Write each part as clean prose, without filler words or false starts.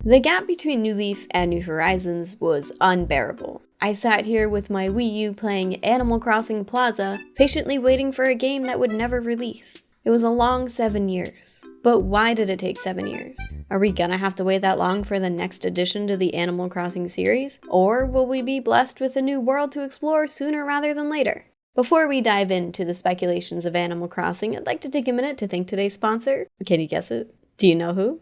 The gap between New Leaf and New Horizons was unbearable. I sat here with my Wii U playing Animal Crossing Plaza, patiently waiting for a game that would never release. It was a long 7 years. But why did it take 7 years? Are we gonna have to wait that long for the next addition to the Animal Crossing series? Or will we be blessed with a new world to explore sooner rather than later? Before we dive into the speculations of Animal Crossing, I'd like to take a minute to thank today's sponsor. Can you guess it? Do you know who?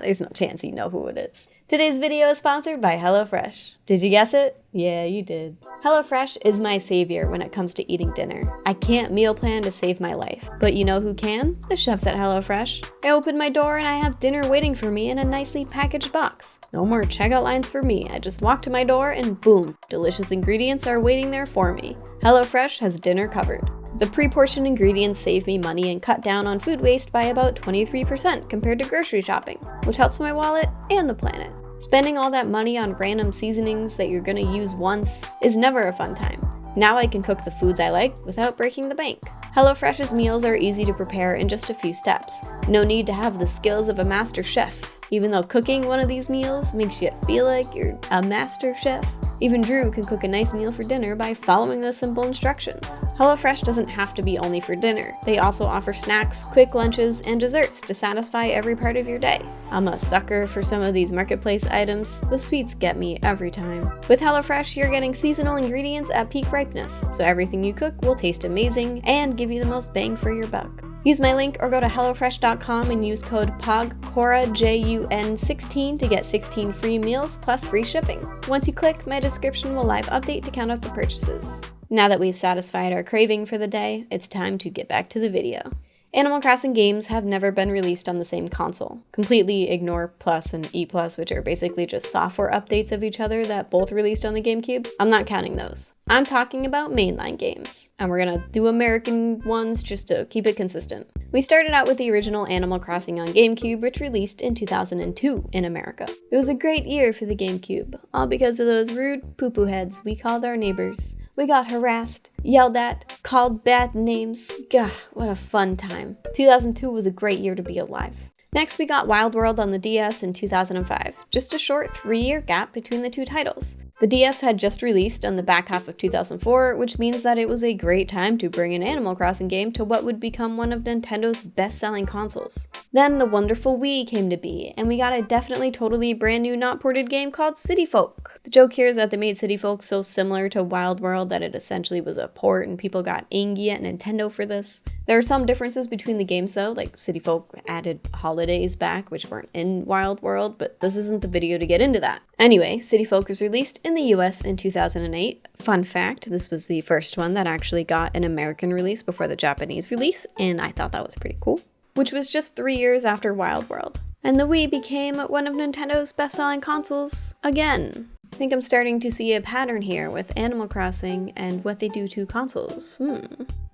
There's no chance you know who it is. Today's video is sponsored by HelloFresh. Did you guess it? Yeah, you did. HelloFresh is my savior when it comes to eating dinner. I can't meal plan to save my life, but you know who can? The chefs at HelloFresh. I open my door and I have dinner waiting for me in a nicely packaged box. No more checkout lines for me. I just walk to my door and boom, delicious ingredients are waiting there for me. HelloFresh has dinner covered. The pre-portioned ingredients save me money and cut down on food waste by about 23% compared to grocery shopping, which helps my wallet and the planet. Spending all that money on random seasonings that you're gonna use once is never a fun time. Now I can cook the foods I like without breaking the bank. HelloFresh's meals are easy to prepare in just a few steps. No need to have the skills of a master chef, even though cooking one of these meals makes you feel like you're a master chef. Even Drew can cook a nice meal for dinner by following the simple instructions. HelloFresh doesn't have to be only for dinner. They also offer snacks, quick lunches, and desserts to satisfy every part of your day. I'm a sucker for some of these marketplace items. The sweets get me every time. With HelloFresh, you're getting seasonal ingredients at peak ripeness, so everything you cook will taste amazing and give you the most bang for your buck. Use my link or go to HelloFresh.com and use code POGKORAJUN16 to get 16 free meals plus free shipping. Once you click, my description will live update to count up the purchases. Now that we've satisfied our craving for the day, it's time to get back to the video. Animal Crossing games have never been released on the same console. Completely ignore Plus and E+, which are basically just software updates of each other that both released on the GameCube. I'm not counting those. I'm talking about mainline games, and we're gonna do American ones just to keep it consistent. We started out with the original Animal Crossing on GameCube, which released in 2002 in America. It was a great year for the GameCube, all because of those rude poo-poo heads we called our neighbors. We got harassed, yelled at, called bad names. Gah, what a fun time. 2002 was a great year to be alive. Next, we got Wild World on the DS in 2005, just a short 3-year gap between the two titles. The DS had just released on the back half of 2004, which means that it was a great time to bring an Animal Crossing game to what would become one of Nintendo's best-selling consoles. Then the wonderful Wii came to be, and we got a definitely totally brand new not ported game called City Folk. The joke here is that they made City Folk so similar to Wild World that it essentially was a port and people got angry at Nintendo for this. There are some differences between the games though, like City Folk added holidays back, which weren't in Wild World, but this isn't the video to get into that. Anyway, City Folk was released in the US in 2008. Fun fact, this was the first one that actually got an American release before the Japanese release, and I thought that was pretty cool. Which was just 3 years after Wild World. And the Wii became one of Nintendo's best-selling consoles again. I think I'm starting to see a pattern here with Animal Crossing and what they do to consoles.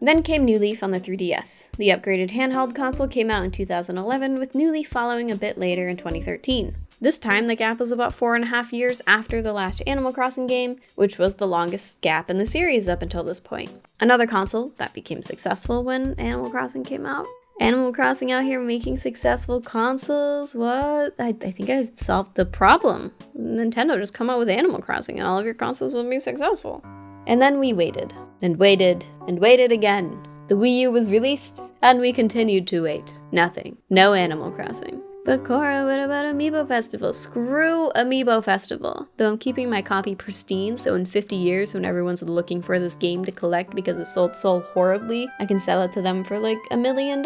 Then came New Leaf on the 3DS. The upgraded handheld console came out in 2011, with New Leaf following a bit later in 2013. This time, the gap was about 4.5 years after the last Animal Crossing game, which was the longest gap in the series up until this point. Another console that became successful when Animal Crossing came out. Animal Crossing out here making successful consoles? What? I think I've solved the problem. Nintendo, just come out with Animal Crossing and all of your consoles will be successful. And then we waited, and waited, and waited again. The Wii U was released, and we continued to wait. Nothing. No Animal Crossing. But Cora, what about Amiibo Festival? Screw Amiibo Festival. Though I'm keeping my copy pristine, so in 50 years when everyone's looking for this game to collect because it sold so horribly, I can sell it to them for like $1 million.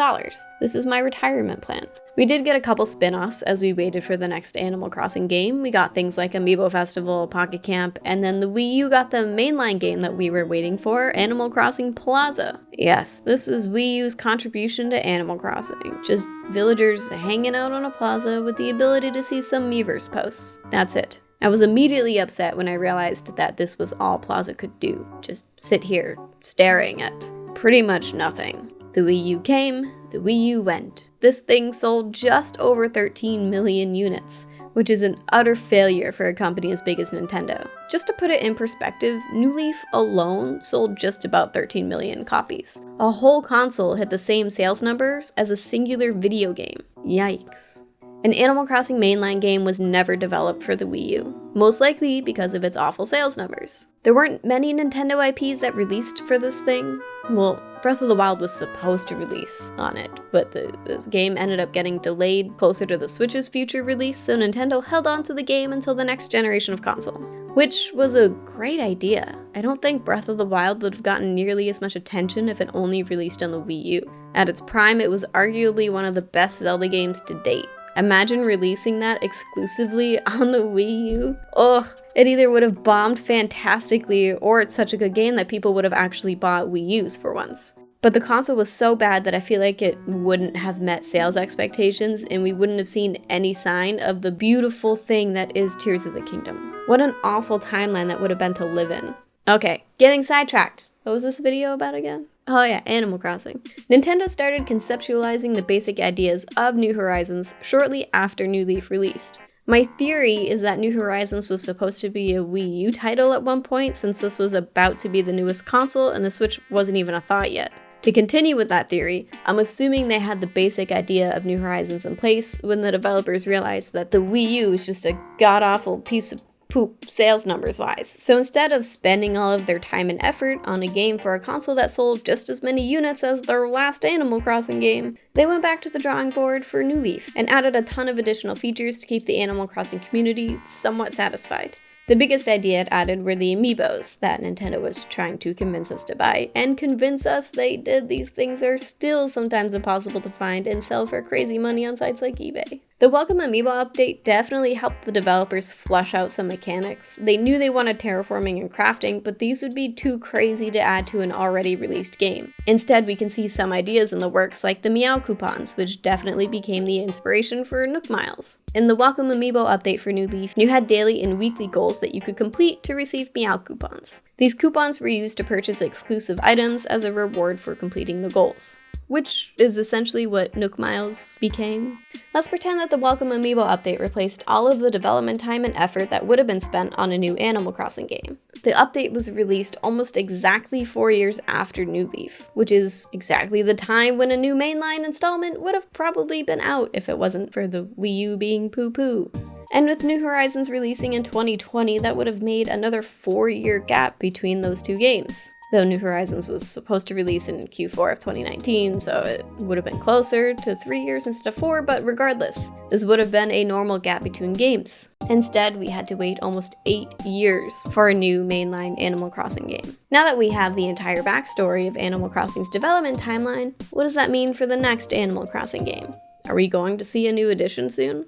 This is my retirement plan. We did get a couple spin-offs as we waited for the next Animal Crossing game. We got things like Amiibo Festival, Pocket Camp, and then the Wii U got the mainline game that we were waiting for, Animal Crossing Plaza. Yes, this was Wii U's contribution to Animal Crossing. Just villagers hanging out on a plaza with the ability to see some Miiverse posts. That's it. I was immediately upset when I realized that this was all Plaza could do. Just sit here, staring at pretty much nothing. The Wii U came, the Wii U went. This thing sold just over 13 million units, which is an utter failure for a company as big as Nintendo. Just to put it in perspective, New Leaf alone sold just about 13 million copies. A whole console hit the same sales numbers as a singular video game. Yikes. An Animal Crossing mainline game was never developed for the Wii U, most likely because of its awful sales numbers. There weren't many Nintendo IPs that released for this thing. Well, Breath of the Wild was supposed to release on it, but this game ended up getting delayed closer to the Switch's future release, so Nintendo held on to the game until the next generation of console. Which was a great idea. I don't think Breath of the Wild would have gotten nearly as much attention if it only released on the Wii U. At its prime, it was arguably one of the best Zelda games to date. Imagine releasing that exclusively on the Wii U. Ugh, it either would have bombed fantastically or it's such a good game that people would have actually bought Wii U's for once. But the console was so bad that I feel like it wouldn't have met sales expectations and we wouldn't have seen any sign of the beautiful thing that is Tears of the Kingdom. What an awful timeline that would have been to live in. Okay, getting sidetracked. What was this video about again? Oh yeah, Animal Crossing. Nintendo started conceptualizing the basic ideas of New Horizons shortly after New Leaf released. My theory is that New Horizons was supposed to be a Wii U title at one point since this was about to be the newest console and the Switch wasn't even a thought yet. To continue with that theory, I'm assuming they had the basic idea of New Horizons in place when the developers realized that the Wii U is just a god-awful piece of poop sales numbers wise. So instead of spending all of their time and effort on a game for a console that sold just as many units as their last Animal Crossing game, they went back to the drawing board for New Leaf and added a ton of additional features to keep the Animal Crossing community somewhat satisfied. The biggest idea it added were the amiibos that Nintendo was trying to convince us to buy, and convince us they did. These things are still sometimes impossible to find and sell for crazy money on sites like eBay. The Welcome Amiibo update definitely helped the developers flush out some mechanics. They knew they wanted terraforming and crafting, but these would be too crazy to add to an already released game. Instead, we can see some ideas in the works like the Meow coupons, which definitely became the inspiration for Nook Miles. In the Welcome Amiibo update for New Leaf, you had daily and weekly goals that you could complete to receive Meow coupons. These coupons were used to purchase exclusive items as a reward for completing the goals, which is essentially what Nook Miles became. Let's pretend that the Welcome Amiibo update replaced all of the development time and effort that would have been spent on a new Animal Crossing game. The update was released almost exactly 4 years after New Leaf, which is exactly the time when a new mainline installment would have probably been out if it wasn't for the Wii U being poo-poo. And with New Horizons releasing in 2020, that would have made another 4-year gap between those two games. Though New Horizons was supposed to release in Q4 of 2019, so it would have been closer to 3 years instead of 4, but regardless, this would have been a normal gap between games. Instead, we had to wait almost 8 years for a new mainline Animal Crossing game. Now that we have the entire backstory of Animal Crossing's development timeline, what does that mean for the next Animal Crossing game? Are we going to see a new edition soon?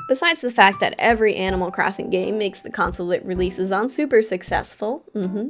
Besides the fact that every Animal Crossing game makes the console it releases on super successful,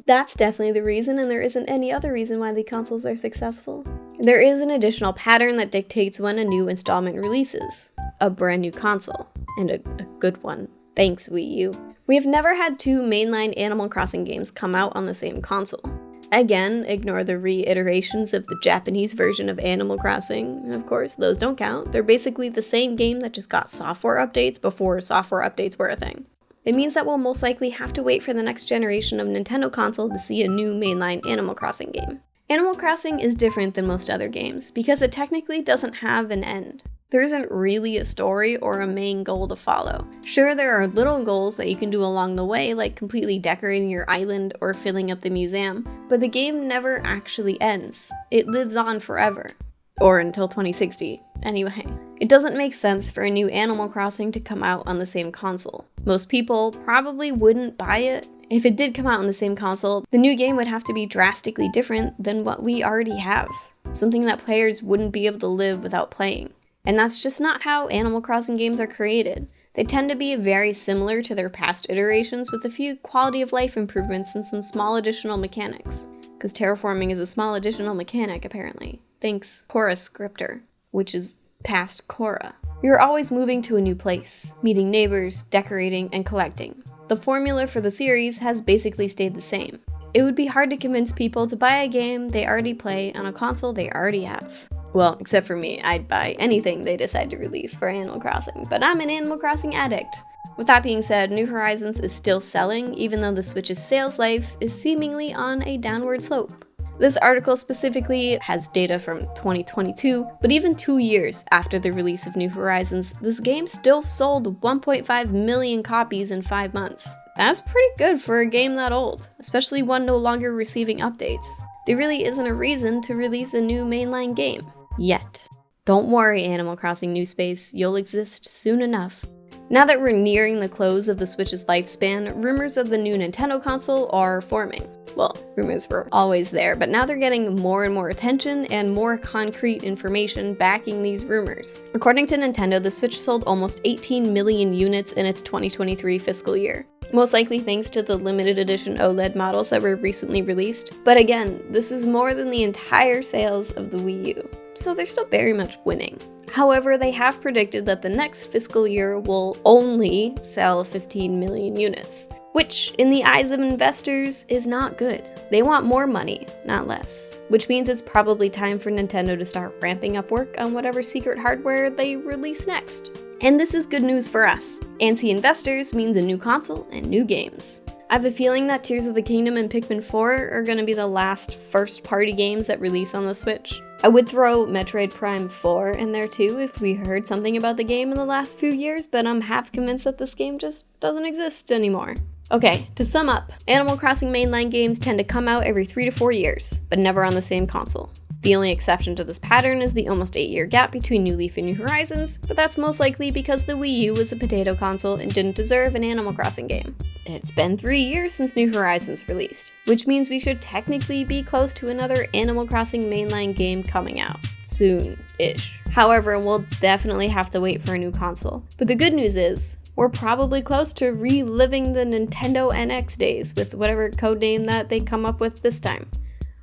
that's definitely the reason, and there isn't any other reason why the consoles are successful. There is an additional pattern that dictates when a new installment releases. A brand new console. And a good one. Thanks, Wii U. We have never had 2 mainline Animal Crossing games come out on the same console. Again, ignore the reiterations of the Japanese version of Animal Crossing. Of course, those don't count. They're basically the same game that just got software updates before software updates were a thing. It means that we'll most likely have to wait for the next generation of Nintendo console to see a new mainline Animal Crossing game. Animal Crossing is different than most other games because it technically doesn't have an end. There isn't really a story or a main goal to follow. Sure, there are little goals that you can do along the way, like completely decorating your island or filling up the museum, but the game never actually ends. It lives on forever. Or until 2060, anyway. It doesn't make sense for a new Animal Crossing to come out on the same console. Most people probably wouldn't buy it. If it did come out on the same console, the new game would have to be drastically different than what we already have. Something that players wouldn't be able to live without playing. And that's just not how Animal Crossing games are created. They tend to be very similar to their past iterations with a few quality of life improvements and some small additional mechanics. Because terraforming is a small additional mechanic, apparently. Thanks, Korra Scripter, which is past Korra. You're always moving to a new place, meeting neighbors, decorating, and collecting. The formula for the series has basically stayed the same. It would be hard to convince people to buy a game they already play on a console they already have. Well, except for me, I'd buy anything they decide to release for Animal Crossing, but I'm an Animal Crossing addict. With that being said, New Horizons is still selling, even though the Switch's sales life is seemingly on a downward slope. This article specifically has data from 2022, but even 2 years after the release of New Horizons, this game still sold 1.5 million copies in 5 months. That's pretty good for a game that old, especially one no longer receiving updates. There really isn't a reason to release a new mainline game. Yet. Don't worry, Animal Crossing New Space, you'll exist soon enough. Now that we're nearing the close of the Switch's lifespan, rumors of the new Nintendo console are forming. Well, rumors were always there, but now they're getting more and more attention and more concrete information backing these rumors. According to Nintendo, the Switch sold almost 18 million units in its 2023 fiscal year. Most likely thanks to the limited edition OLED models that were recently released. But again, this is more than the entire sales of the Wii U, so they're still very much winning. However, they have predicted that the next fiscal year will only sell 15 million units, which, in the eyes of investors, is not good. They want more money, not less, which means it's probably time for Nintendo to start ramping up work on whatever secret hardware they release next. And this is good news for us. Antsy investors means a new console and new games. I have a feeling that Tears of the Kingdom and Pikmin 4 are going to be the last first-party games that release on the Switch. I would throw Metroid Prime 4 in there too if we heard something about the game in the last few years, but I'm half convinced that this game just doesn't exist anymore. Okay, to sum up, Animal Crossing mainline games tend to come out every 3 to 4 years, but never on the same console. The only exception to this pattern is the almost 8-year gap between New Leaf and New Horizons, but that's most likely because the Wii U was a potato console and didn't deserve an Animal Crossing game. It's been 3 years since New Horizons released, which means we should technically be close to another Animal Crossing mainline game coming out. Soon-ish. However, we'll definitely have to wait for a new console. But the good news is, we're probably close to reliving the Nintendo NX days with whatever codename that they come up with this time.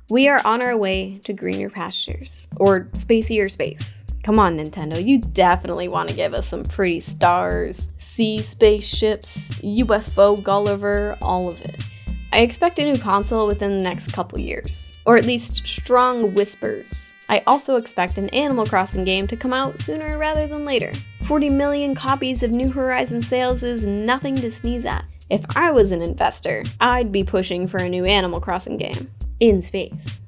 We are on our way to greener pastures, or spacier space. Come on, Nintendo, you definitely want to give us some pretty stars, sea spaceships, UFO Gulliver, all of it. I expect a new console within the next couple years, or at least strong whispers. I also expect an Animal Crossing game to come out sooner rather than later. 40 million copies of New Horizons sales is nothing to sneeze at. If I was an investor, I'd be pushing for a new Animal Crossing game. In space.